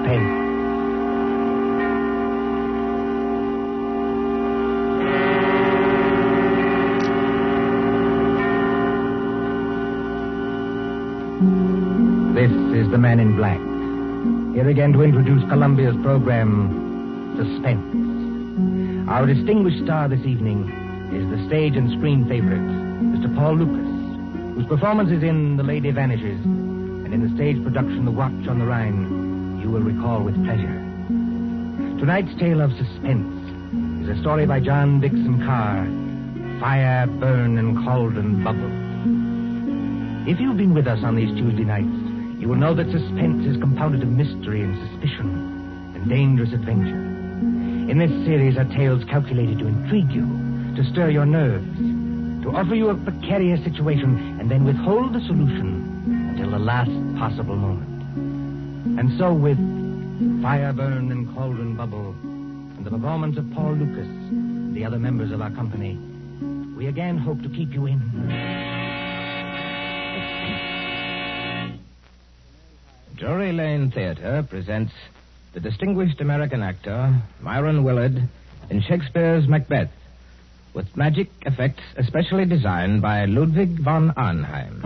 suspense. This is the Man in Black. Here again to introduce Columbia's program, Suspense. Our distinguished star this evening is the stage and screen favorite, Mr. Paul Lucas, whose performances in The Lady Vanishes and in the stage production The Watch on the Rhine you will recall with pleasure. Tonight's tale of suspense is a story by John Dixon Carr, Fire, Burn, and Cauldron Bubble. If you've been with us on these Tuesday nights, you will know that suspense is compounded of mystery and suspicion and dangerous adventure. In this series are tales calculated to intrigue you, to stir your nerves, to offer you a precarious situation and then withhold the solution until the last possible moment. And so with Fire, Burn, and Cauldron Bubble and the performance of Paul Lucas and the other members of our company, we again hope to keep you in... Drury Lane Theater presents the distinguished American actor Myron Willard in Shakespeare's Macbeth, with magic effects especially designed by Ludwig von Arnheim.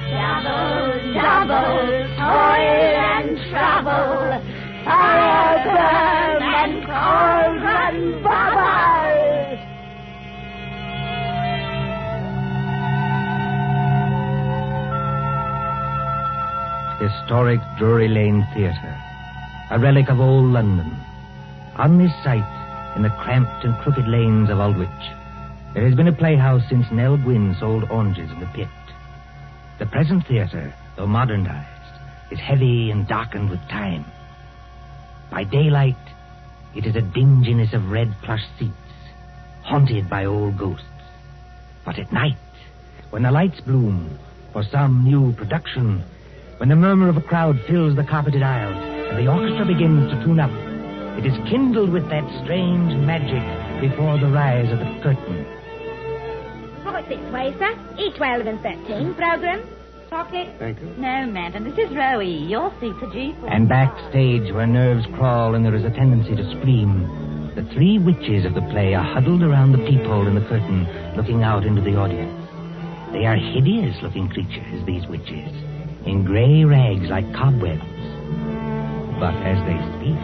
Double, double, toil and trouble. Fire, burn, and cauldron bubble. Historic Drury Lane Theatre, a relic of old London. On this site, in the cramped and crooked lanes of Aldwych, there has been a playhouse since Nell Gwynn sold oranges in the pit. The present theatre, though modernized, is heavy and darkened with time. By daylight, it is a dinginess of red plush seats, haunted by old ghosts. But at night, when the lights bloom for some new production, when the murmur of a crowd fills the carpeted aisles and the orchestra begins to tune up, it is kindled with that strange magic before the rise of the curtain. Forward 6 way, sir. E12 and 13. Program. Pocket. Thank you. No, madam. This is Rowie. Your seat's a G4. And backstage, where nerves crawl and there is a tendency to scream, the three witches of the play are huddled around the peephole in the curtain, looking out into the audience. They are hideous-looking creatures, these witches, in gray rags like cobwebs. But as they speak...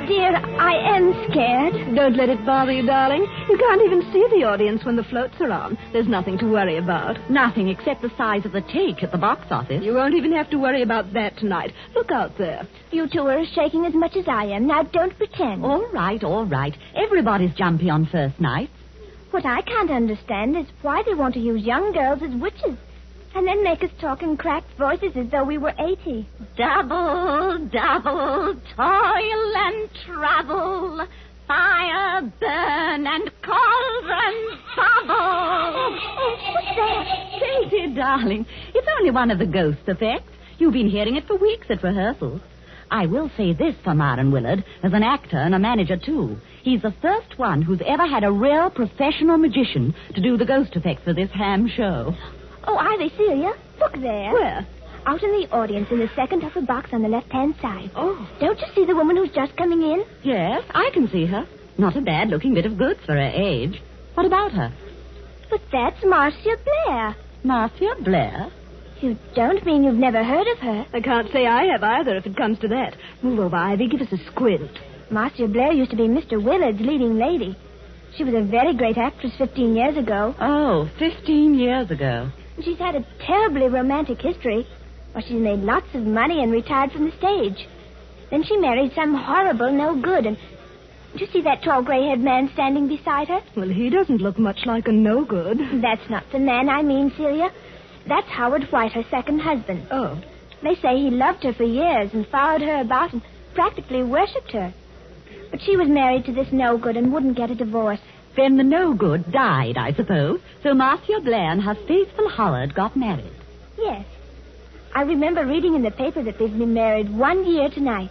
Dear, I am scared. Don't let it bother you, darling. You can't even see the audience when the floats are on. There's nothing to worry about. Nothing except the size of the take at the box office. You won't even have to worry about that tonight. Look out there. You two are shaking as much as I am. Now, don't pretend. All right, all right. Everybody's jumpy on first night. What I can't understand is why they want to use young girls as witches and then make us talk in cracked voices as though we were 80. Double, double, toil and trouble, fire, burn, and cauldron bubble. Oh, what's that? Say, dear darling, it's only one of the ghost effects. You've been hearing it for weeks at rehearsals. I will say this for Myron Willard, as an actor and a manager, too. He's the first one who's ever had a real professional magician to do the ghost effects for this ham show. Oh, are they, Celia? Look there. Where? Out in the audience in the second upper box on the left-hand side. Oh. Don't you see the woman who's just coming in? Yes, I can see her. Not a bad-looking bit of goods for her age. What about her? But that's Marcia Blair. Marcia Blair? You don't mean you've never heard of her? I can't say I have either, if it comes to that. Move over, Ivy. Give us a squint. Marcia Blair used to be Mr. Willard's leading lady. She was a very great actress 15 years ago. Oh, 15 years ago. She's had a terribly romantic history. Well, she's made lots of money and retired from the stage. Then she married some horrible no-good, and... Do you see that tall gray-haired man standing beside her? Well, he doesn't look much like a no-good. That's not the man I mean, Celia. That's Howard White, her second husband. Oh. They say he loved her for years and followed her about and practically worshipped her. But she was married to this no-good and wouldn't get a divorce. Then the no-good died, I suppose. So Marcia Blair and her faithful Howard got married. Yes. I remember reading in the paper that they've been married 1 year tonight.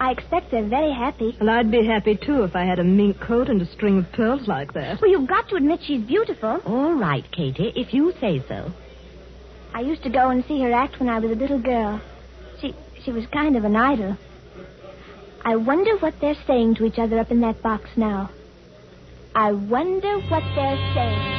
I expect they're very happy. Well, I'd be happy, too, if I had a mink coat and a string of pearls like that. Well, you've got to admit she's beautiful. All right, Katie, if you say so. I used to go and see her act when I was a little girl. She was kind of an idol. I wonder what they're saying to each other up in that box now. I wonder what they're saying.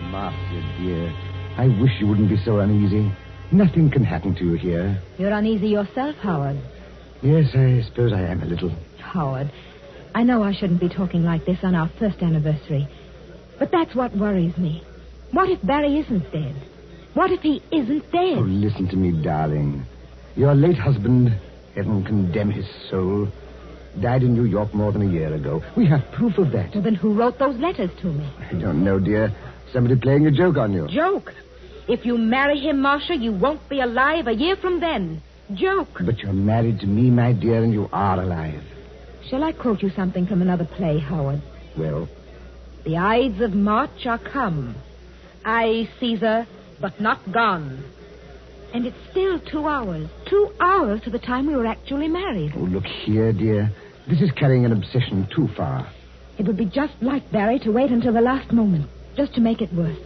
Marcia, dear, I wish you wouldn't be so uneasy. Nothing can happen to you here. You're uneasy yourself, Howard. Yes, I suppose I am a little. Howard, I know I shouldn't be talking like this on our first anniversary, but that's what worries me. What if Barry isn't dead? What if he isn't dead? Oh, listen to me, darling. Your late husband, heaven condemn his soul, died in New York more than a year ago. We have proof of that. Well, then who wrote those letters to me? I don't know, dear. Somebody playing a joke on you. Joke? If you marry him, Marcia, you won't be alive a year from then. Joke. But you're married to me, my dear, and you are alive. Shall I quote you something from another play, Howard? Well? The Ides of March are come. I, Caesar, but not gone. And it's still 2 hours. 2 hours to the time we were actually married. Oh, look here, dear. This is carrying an obsession too far. It would be just like Barry to wait until the last moment, just to make it worse.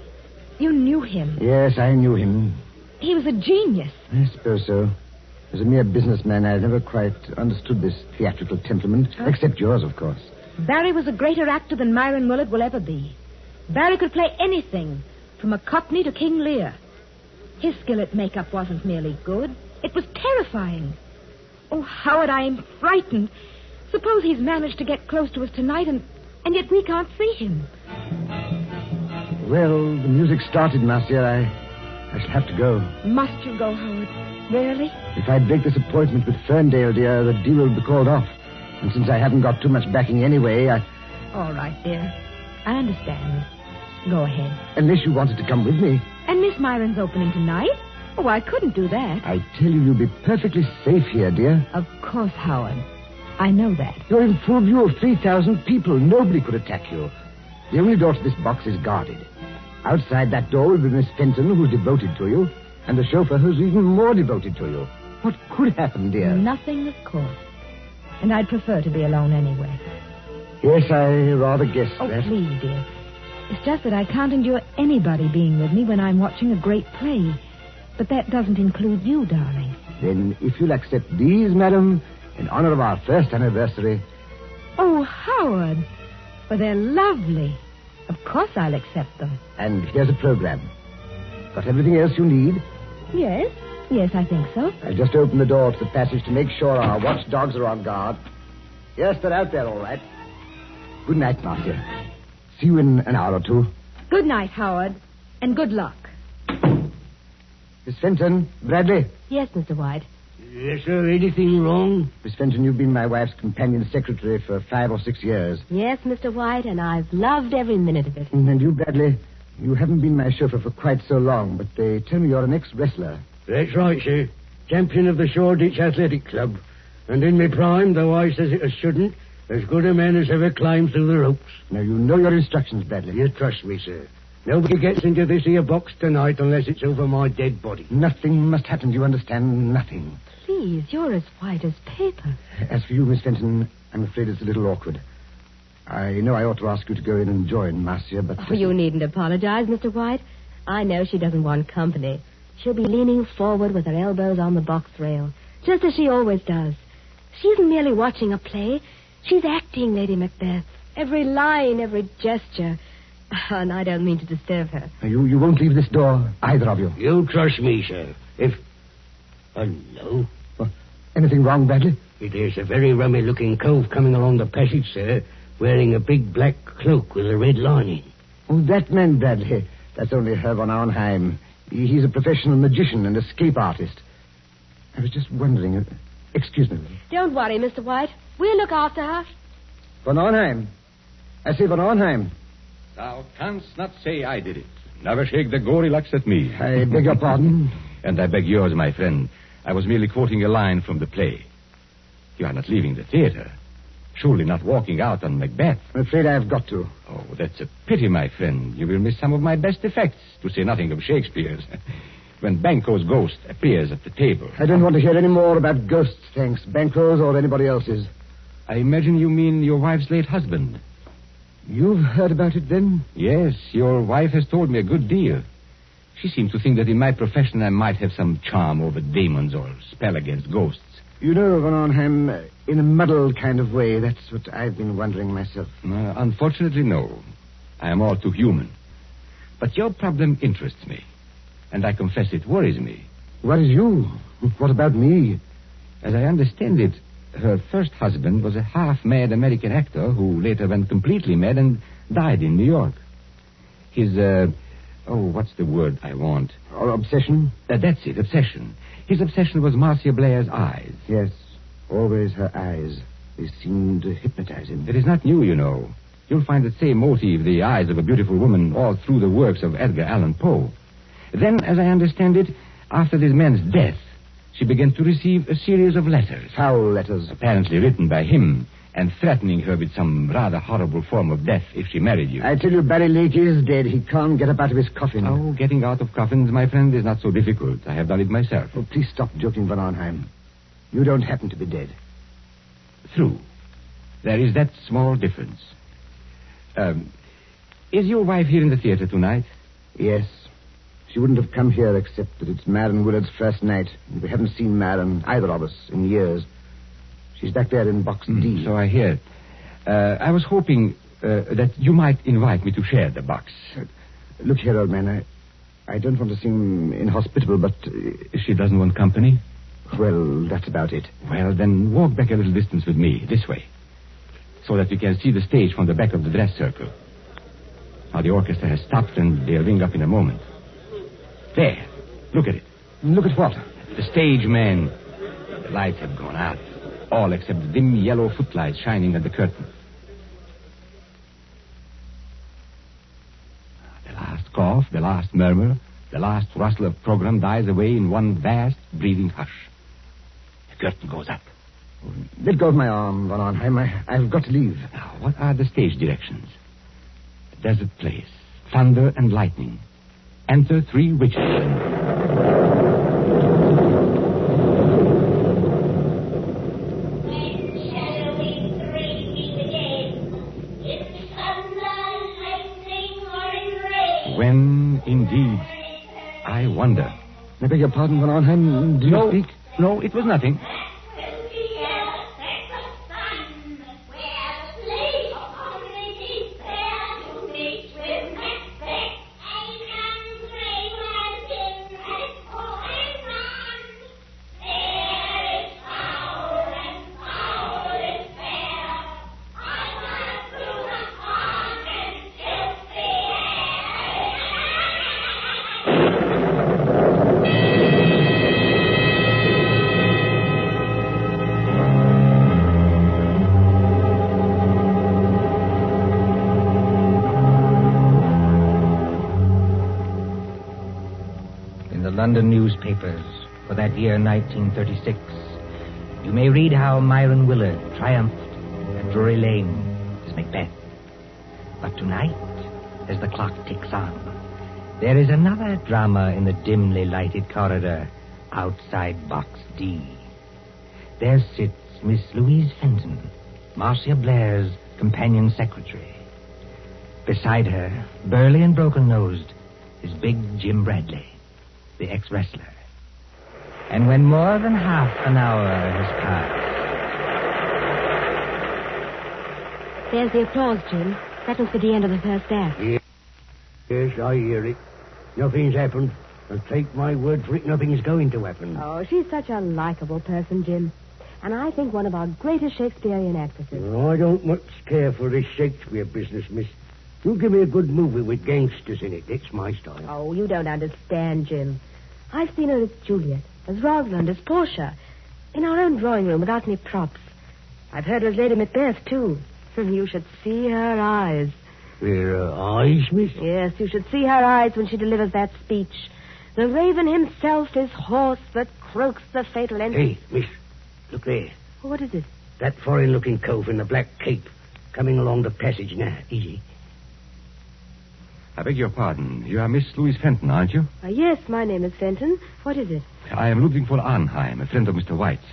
You knew him. Yes, I knew him. He was a genius. I suppose so. As a mere businessman, I've never quite understood this theatrical temperament, except yours, of course. Barry was a greater actor than Myron Willard will ever be. Barry could play anything, from a Cockney to King Lear. His skill at makeup wasn't merely good. It was terrifying. Oh, Howard, I am frightened. Suppose he's managed to get close to us tonight, and yet we can't see him. Well, the music started, Marcia. I shall have to go. Must you go, Howard? Really? If I break this appointment with Ferndale, dear, the deal will be called off. And since I haven't got too much backing anyway, All right, dear. I understand. Go ahead. Unless you wanted to come with me. And Miss Myron's opening tonight? Oh, I couldn't do that. I tell you, you'll be perfectly safe here, dear. Of course, Howard. I know that. You're in full view of 3,000 people. Nobody could attack you. The only door to this box is guarded. Outside that door will be Miss Fenton, who's devoted to you, and the chauffeur who's even more devoted to you. What could happen, dear? Nothing, of course. And I'd prefer to be alone anyway. Yes, I rather guessed Oh, that. please, dear. It's just that I can't endure anybody being with me when I'm watching a great play. But that doesn't include you, darling. Then, if you'll accept these, madam, in honor of our first anniversary. Oh, Howard. Well, they're lovely. Of course I'll accept them. And here's a program. Got everything else you need? Yes. Yes, I think so. I'll just open the door to the passage to make sure our watchdogs are on guard. Yes, they're out there, all right. Good night, Marcia. See you in an hour or two. Good night, Howard. And good luck. Miss Fenton, Bradley. Yes, Mr. White. Yes, sir. Anything wrong? Miss Fenton, you've been my wife's companion secretary for 5 or 6 years. Yes, Mr. White, and I've loved every minute of it. And you, Bradley, you haven't been my chauffeur for quite so long, but they tell me you're an ex-wrestler. That's right, sir. Champion of the Shoreditch Athletic Club. And in my prime, though I says it as shouldn't, as good a man as ever climbed through the ropes. Now, you know your instructions, Bradley. You trust me, sir. Nobody gets into this here box tonight unless it's over my dead body. Nothing must happen, do you understand? Nothing. Please, you're as white as paper. As for you, Miss Fenton, I'm afraid it's a little awkward. I know I ought to ask you to go in and join Marcia, but... Oh, you needn't apologize, Mr. White. I know she doesn't want company. She'll be leaning forward with her elbows on the box rail, just as she always does. She isn't merely watching a play. She's acting, Lady Macbeth. Every line, every gesture. And I don't mean to disturb her. You won't leave this door, either of you. You trust me, sir. If... no. Well, anything wrong, Bradley? There's a very rummy-looking cove coming along the passage, sir, wearing a big black cloak with a red lining. Oh, that man, Bradley. That's only Herr von Arnheim. He's a professional magician and escape artist. I was just wondering... excuse me. Don't worry, Mr. White. We'll look after her. Von Arnheim. I say von Arnheim. Thou canst not say I did it. Never shake the gory locks at me. I beg your pardon? And I beg yours, my friend. I was merely quoting a line from the play. You are not leaving the theater. Surely not walking out on Macbeth. I'm afraid I've got to. Oh, that's a pity, my friend. You will miss some of my best effects, to say nothing of Shakespeare's. When Banquo's ghost appears at the table. I don't want to hear any more about ghosts, thanks. Banquo's or anybody else's. I imagine you mean your wife's late husband. You've heard about it, then? Yes, your wife has told me a good deal. She seemed to think that in my profession I might have some charm over demons or spell against ghosts. You know, Von Arnheim, in a muddled kind of way, that's what I've been wondering myself. Unfortunately, no. I am all too human. But your problem interests me. And I confess it worries me. Worries you? What about me? As I understand it, her first husband was a half-mad American actor who later went completely mad and died in New York. His, what's the word I want? Obsession? That's it, obsession. His obsession was Marcia Blair's eyes. Yes, always her eyes. They seemed to hypnotize him. It is not new, you know. You'll find the same motive, the eyes of a beautiful woman, all through the works of Edgar Allan Poe. Then, as I understand it, after this man's death, she began to receive a series of letters. Foul letters. Apparently written by him, and threatening her with some rather horrible form of death if she married you. I tell you, Barry Lake is dead. He can't get up out of his coffin. Oh, getting out of coffins, my friend, is not so difficult. I have done it myself. Oh, please stop joking, Von Arnheim. You don't happen to be dead. True. There is that small difference. Is your wife here in the theater tonight? Yes. She wouldn't have come here except that it's Marion Willard's first night. We haven't seen Marion, either of us, in years. She's back there in box D. So I hear. I was hoping that you might invite me to share the box. Look here, old man. I don't want to seem inhospitable, but... She doesn't want company? Well, that's about it. Well, then walk back a little distance with me, this way, so that we can see the stage from the back of the dress circle. Now, the orchestra has stopped, and they'll ring up in a moment. There. Look at it. Look at what? The stage, man. The lights have gone out. All except the dim yellow footlights shining at the curtain. The last cough, the last murmur, the last rustle of program dies away in one vast, breathing hush. The curtain goes up. Let go of my arm, Von Arnheim. I've got to leave. Now, what are the stage directions? A desert place. Thunder and lightning. Enter 3 witches. When, indeed, I wonder. I beg your pardon, Von Arnheim. Do you speak? No, it was nothing. London newspapers for that year 1936, you may read how Myron Willard triumphed at Drury Lane as Macbeth. But tonight, as the clock ticks on, there is another drama in the dimly lighted corridor outside Box D. There sits Miss Louise Fenton, Marcia Blair's companion secretary. Beside her, burly and broken-nosed, is big Jim Bradley, the ex-wrestler. And when more than half an hour has passed... There's the applause, Jim. That must be the end of the first act. Yes, I hear it. Nothing's happened. And take my word for it, nothing's going to happen. Oh, she's such a likable person, Jim. And I think one of our greatest Shakespearean actresses. Well, I don't much care for this Shakespeare business, miss. You give me a good movie with gangsters in it. That's my style. Oh, you don't understand, Jim. I've seen her as Juliet, as Rosalind, as Portia, in our own drawing room without any props. I've heard her as Lady Macbeth, too. You should see her eyes. Her eyes, miss? Yes, you should see her eyes when she delivers that speech. The raven himself is hoarse that croaks the fatal end. Hey, miss, look there. What is it? That foreign-looking cove in the black cape coming along the passage now, easy. I beg your pardon. You are Miss Louise Fenton, aren't you? Yes, my name is Fenton. What is it? I am Ludwig von Arnheim, a friend of Mr. White's.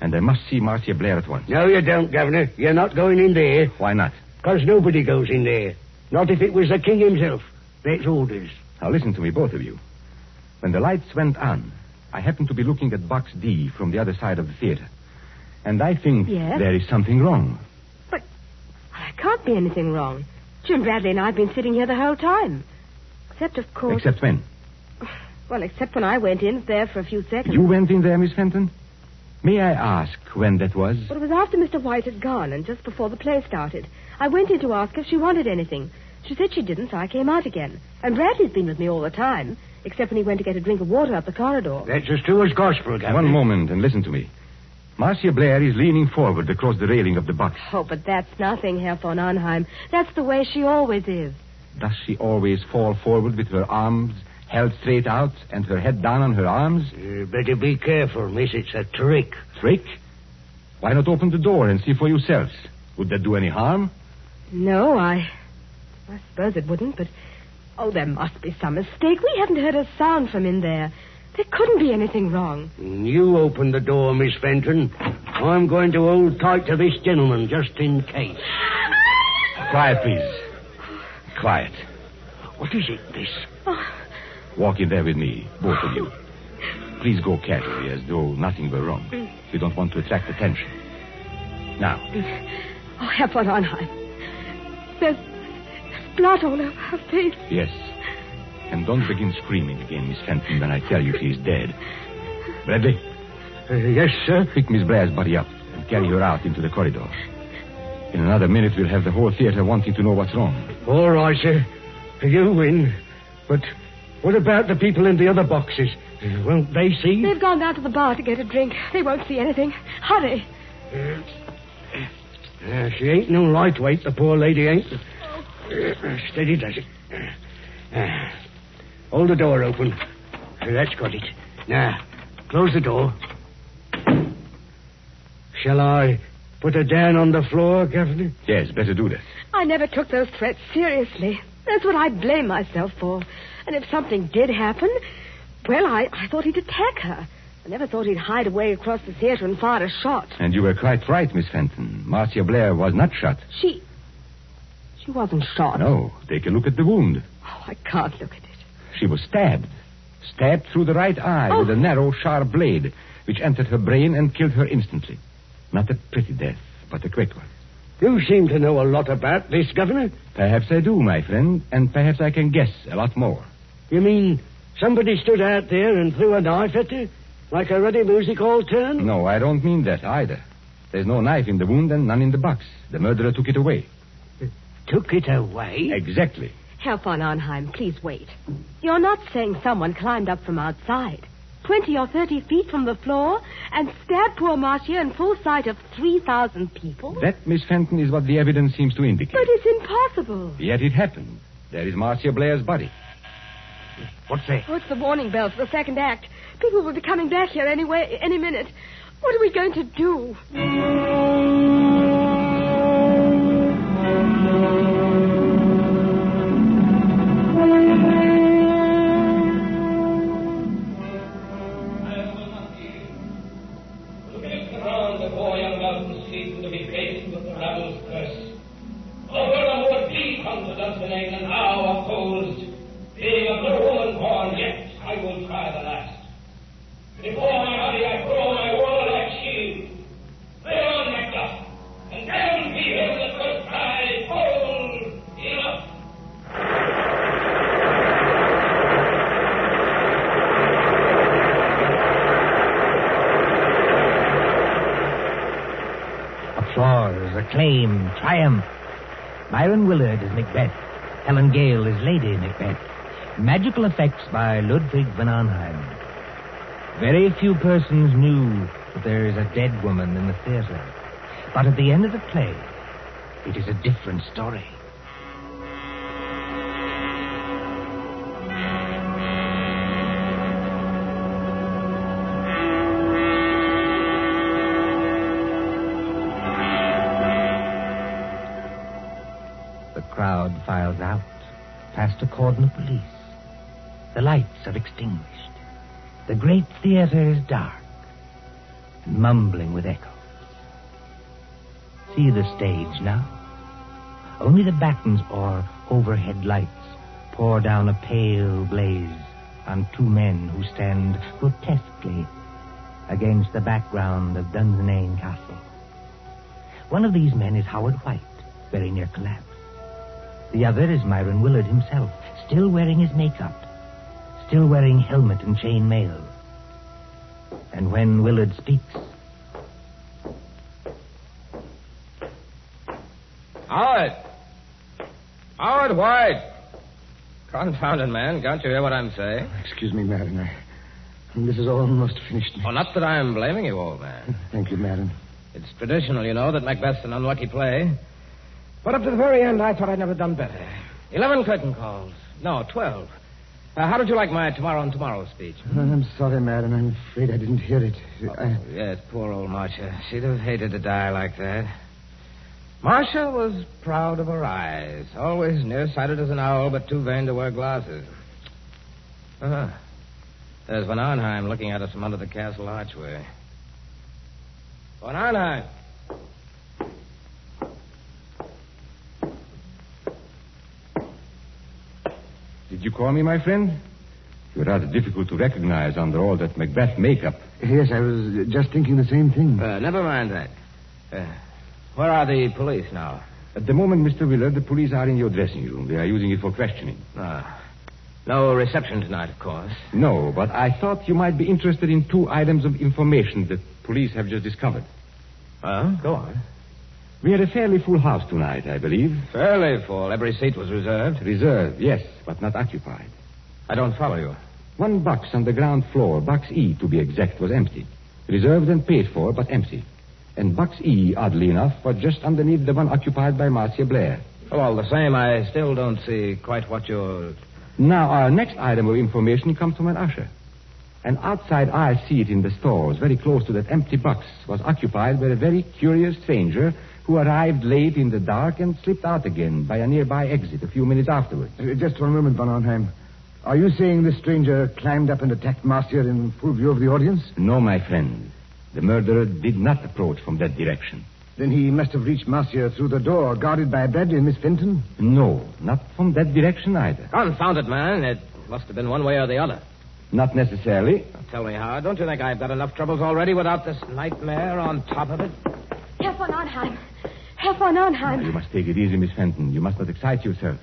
And I must see Marcia Blair at once. No, you don't, Governor. You're not going in there. Why not? Because nobody goes in there. Not if it was the king himself. That's orders. Now listen to me, both of you. When the lights went on, I happened to be looking at Box D from the other side of the theater. And I think Yes? there is something wrong. But there can't be anything wrong. Jim Bradley and I have been sitting here the whole time. Except, of course... Except when? Well, except when I went in there for a few seconds. You went in there, Miss Fenton? May I ask when that was? Well, it was after Mr. White had gone and just before the play started. I went in to ask if she wanted anything. She said she didn't, so I came out again. And Bradley's been with me all the time, except when he went to get a drink of water up the corridor. That's as true as gospel, Governor. One moment and listen to me. Marcia Blair is leaning forward across the railing of the box. Oh, but that's nothing, Herr von Arnheim. That's the way she always is. Does she always fall forward with her arms held straight out and her head down on her arms? Better be careful, miss. It's a trick. Trick? Why not open the door and see for yourselves? Would that do any harm? No, I suppose it wouldn't, but... Oh, there must be some mistake. We haven't heard a sound from in there. There couldn't be anything wrong. You open the door, Miss Fenton. I'm going to hold tight to this gentleman, just in case. Quiet, please. Quiet. What is it, miss? Walk in there with me, both of you. Please go casually, as though nothing were wrong. We don't want to attract attention. Now. Oh, Herr von Arnheim. There's blood all over her face. Yes. And don't begin screaming again, Miss Fenton, when I tell you she's dead. Bradley? Yes, sir? Pick Miss Blair's body up and carry her out into the corridor. In another minute, we'll have the whole theater wanting to know what's wrong. All right, sir. You win. But what about the people in the other boxes? Won't they see? They've gone down to the bar to get a drink. They won't see anything. Hurry. She ain't no lightweight, the poor lady ain't. Steady does it. Hold the door open. That's got it. Now, close the door. Shall I put her down on the floor, Governor? Yes, better do that. I never took those threats seriously. That's what I blame myself for. And if something did happen, well, I thought he'd attack her. I never thought he'd hide away across the theater and fire a shot. And you were quite right, Miss Fenton. Marcia Blair was not shot. She wasn't shot. No. Take a look at the wound. Oh, I can't look at it. She was stabbed. Stabbed through the right eye with a narrow, sharp blade, which entered her brain and killed her instantly. Not a pretty death, but a quick one. You seem to know a lot about this, Governor. Perhaps I do, my friend, and perhaps I can guess a lot more. You mean somebody stood out there and threw a knife at her? Like a ready music hall turn? No, I don't mean that either. There's no knife in the wound and none in the box. The murderer took it away. Took it away? Exactly. Herr von Arnheim, please wait. You're not saying someone climbed up from outside, 20 or 30 feet from the floor, and stabbed poor Marcia in full sight of 3,000 people? That, Miss Fenton, is what the evidence seems to indicate. But it's impossible. Yet it happened. There is Marcia Blair's body. What's that? Oh, it's the warning bell for the second act. People will be coming back here any minute. What are we going to do? Applause, acclaim, triumph. Myron Willard is Macbeth. Helen Gale is Lady Macbeth. Magical effects by Ludwig von Arnheim. Very few persons knew that there is a dead woman in the theater. But at the end of the play, it is a different story. crowd files out, past a cordon of police. The lights are extinguished. The great theater is dark, mumbling with echoes. See the stage now. Only the battens or overhead lights pour down a pale blaze on two men who stand grotesquely against the background of Dunsinane Castle. One of these men is Howard White, very near collapse. The other is Myron Willard himself, still wearing his makeup, still wearing helmet and chain mail. And when Willard speaks... Howard! Howard White! Confounded man, can't you hear what I'm saying? Excuse me, Madden. This is almost finished. Oh, not that I'm blaming you, old man. Thank you, Madden. It's traditional, you know, that Macbeth's an unlucky play. But up to the very end, I thought I'd never done better. 11 curtain calls. No, 12. How did you like my tomorrow and tomorrow speech? I'm sorry, Madden. I'm afraid I didn't hear it. Yes, poor old Marcia. She'd have hated to die like that. Marcia was proud of her eyes. Always nearsighted as an owl, but too vain to wear glasses. Uh-huh. There's Von Arnheim looking at us from under the castle archway. Von Arnheim! Did you call me, my friend? You're rather difficult to recognize under all that Macbeth makeup. Yes, I was just thinking the same thing. Never mind that. Where are the police now? At the moment, Mr. Willard, the police are in your dressing room. They are using it for questioning. No reception tonight, of course. No, but I thought you might be interested in 2 items of information that police have just discovered. Go on. We had a fairly full house tonight, I believe. Fairly full. Every seat was reserved. Reserved, yes, but not occupied. I don't follow you. 1 box on the ground floor, box E to be exact, was empty. Reserved and paid for, but empty. And box E, oddly enough, was just underneath the one occupied by Marcia Blair. Well, all the same, I still don't see quite what you're... Now, our next item of information comes from an usher. An outside eye seat in the stores, very close to that empty box, was occupied by a very curious stranger who arrived late in the dark and slipped out again by a nearby exit a few minutes afterwards. Just 1 moment, Von Arnheim. Are you saying this stranger climbed up and attacked Marcia in full view of the audience? No, my friend. The murderer did not approach from that direction. Then he must have reached Marcia through the door, guarded by Bradley and Miss Fenton? No, not from that direction either. Confound it, man. It must have been one way or the other. Not necessarily. Now, tell me, Howard, don't you think I've got enough troubles already without this nightmare on top of it? Herr von Arnheim. Herr von Arnheim. You must take it easy, Miss Fenton. You must not excite yourself.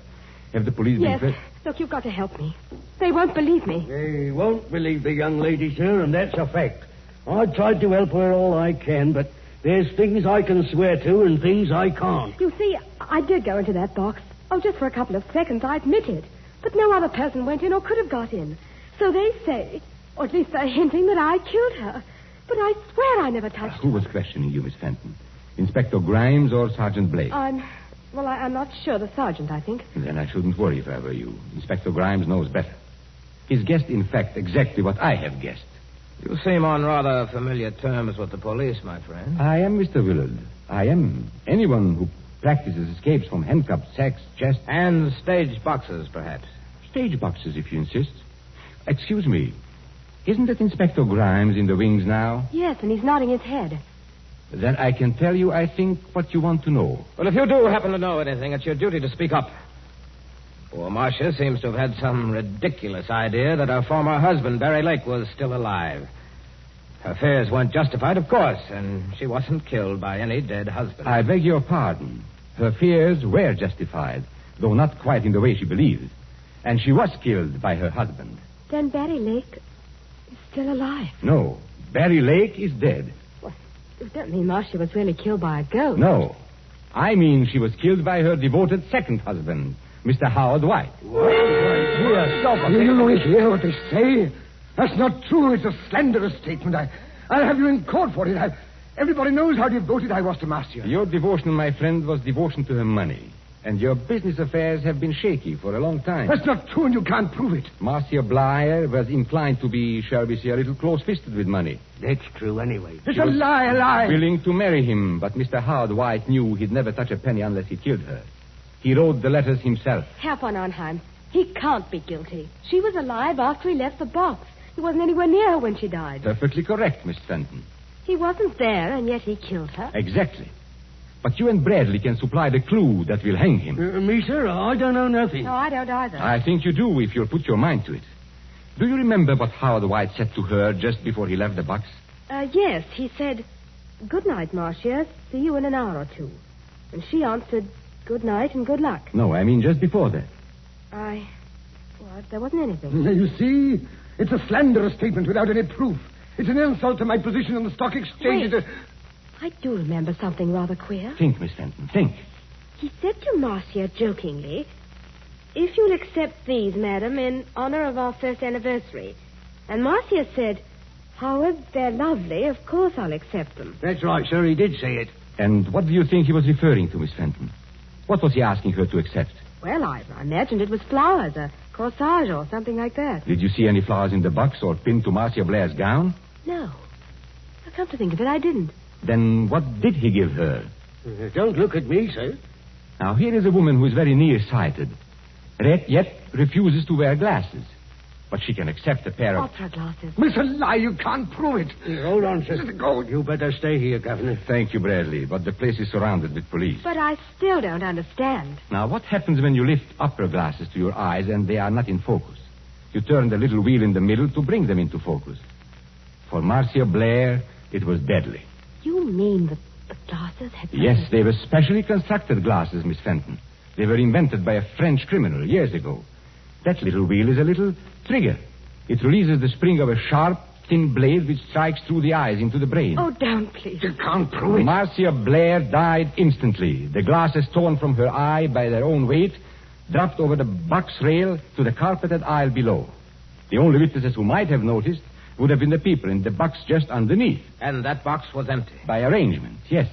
Have the police Yes. been... Look, you've got to help me. They won't believe me. They won't believe the young lady, sir, and that's a fact. I've tried to help her all I can, but there's things I can swear to and things I can't. You see, I did go into that box. Oh, just for a couple of seconds, I admit it. But no other person went in or could have got in. So they say, or at least they're hinting that I killed her. But I swear I never touched Who her. was questioning you, Miss Fenton? Inspector Grimes or Sergeant Blake? I'm not sure. The sergeant, I think. Then I shouldn't worry if I were you. Inspector Grimes knows better. He's guessed, in fact, exactly what I have guessed. You seem on rather familiar terms with the police, my friend. I am Mr. Willard. I am. Anyone who practices escapes from handcuffs, sacks, chests... And stage boxes, perhaps. Stage boxes, if you insist. Excuse me. Isn't it Inspector Grimes in the wings now? Yes, and he's nodding his head. Then I can tell you, I think, what you want to know. Well, if you do happen to know anything, it's your duty to speak up. Poor Marcia seems to have had some ridiculous idea that her former husband, Barry Lake, was still alive. Her fears weren't justified, of course, and she wasn't killed by any dead husband. I beg your pardon. Her fears were justified, though not quite in the way she believed. And she was killed by her husband. Then Barry Lake is still alive. No, Barry Lake is dead. Well, does that mean Marcia was really killed by a ghost? No. I mean she was killed by her devoted second husband, Mr. Howard White. You hear what they say? That's not true. It's a slanderous statement. I'll have you in court for it. Everybody knows how devoted I was to Marcia. Your devotion, my friend, was devotion to her money. And your business affairs have been shaky for a long time. That's not true, and you can't prove it. Marcia Blair was inclined to be, shall we say, a little close-fisted with money. That's true anyway. It's a lie. Willing to marry him, but Mr. Howard White knew he'd never touch a penny unless he killed her. He wrote the letters himself. Herr von Arnheim, he can't be guilty. She was alive after he left the box. He wasn't anywhere near her when she died. Perfectly correct, Miss Fenton. He wasn't there, and yet he killed her. Exactly. But you and Bradley can supply the clue that will hang him. Me, sir? I don't know nothing. No, I don't either. I think you do if you'll put your mind to it. Do you remember what Howard White said to her just before he left the box? Yes, he said, "Good night, Marcia. See you in an hour or two." And she answered, "Good night and good luck." No, I mean just before that. Well, there wasn't anything. You see? It's a slanderous statement without any proof. It's an insult to my position on the stock exchange. Wait. I do remember something rather queer. Think, Miss Fenton, think. He said to Marcia jokingly, "If you'll accept these, madam, in honor of our first anniversary." And Marcia said, "Howard, they're lovely. Of course I'll accept them." That's right, sir. He did say it. And what do you think he was referring to, Miss Fenton? What was he asking her to accept? Well, I imagined it was flowers, a corsage or something like that. Did you see any flowers in the box or pinned to Marcia Blair's gown? No. Come to think of it, I didn't. Then what did he give her? Don't look at me, sir. Now, here is a woman who is very nearsighted, yet refuses to wear glasses. But she can accept a pair of... Opera glasses. It's a lie. You can't prove it. Hold on, sir. Go. You better stay here, Governor. Thank you, Bradley, but the place is surrounded with police. But I still don't understand. Now, what happens when you lift opera glasses to your eyes and they are not in focus? You turn the little wheel in the middle to bring them into focus. For Marcia Blair, it was deadly. You mean the glasses had... Yes, they were specially constructed glasses, Miss Fenton. They were invented by a French criminal years ago. That little wheel is a little trigger. It releases the spring of a sharp, thin blade which strikes through the eyes into the brain. Oh, don't, please. You can't prove it. Marcia Blair died instantly. The glasses torn from her eye by their own weight dropped over the box rail to the carpeted aisle below. The only witnesses who might have noticed would have been the people in the box just underneath. And that box was empty. By arrangement, yes.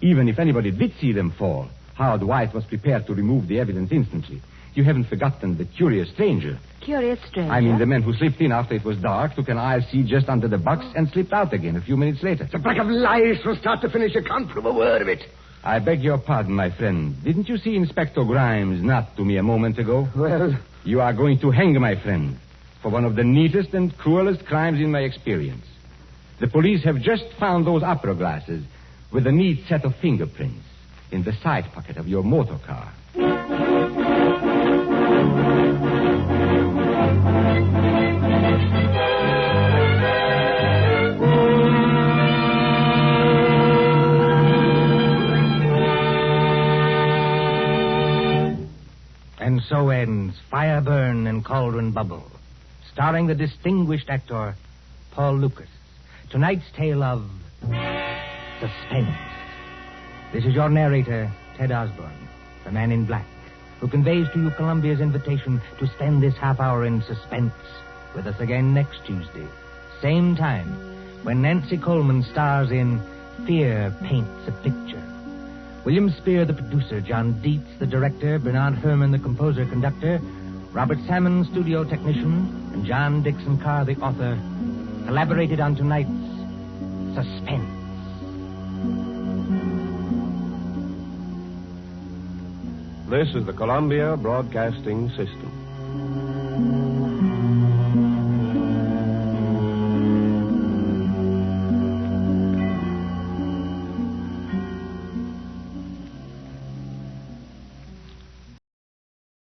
Even if anybody did see them fall, Howard White was prepared to remove the evidence instantly. You haven't forgotten the curious stranger. Curious stranger? I mean the man who slipped in after it was dark, took an aisle seat just under the box, and slipped out again a few minutes later. It's a pack of lies from start to finish. You can't prove a word of it. I beg your pardon, my friend. Didn't you see Inspector Grimes not to me a moment ago? Well... You are going to hang, my friend, for one of the neatest and cruelest crimes in my experience. The police have just found those opera glasses with a neat set of fingerprints in the side pocket of your motor car. And so ends Fire Burn and Cauldron Bubble, starring the distinguished actor Paul Lucas. Tonight's tale of suspense. This is your narrator, Ted Osborne, the man in black, who conveys to you Columbia's invitation to spend this half hour in suspense with us again next Tuesday, same time, when Nancy Coleman stars in Fear Paints a Picture. William Spear, the producer, John Dietz, the director, Bernard Herrmann, the composer-conductor, Robert Salmon, studio technician, and John Dixon Carr, the author, collaborated on tonight's Suspense. This is the Columbia Broadcasting System.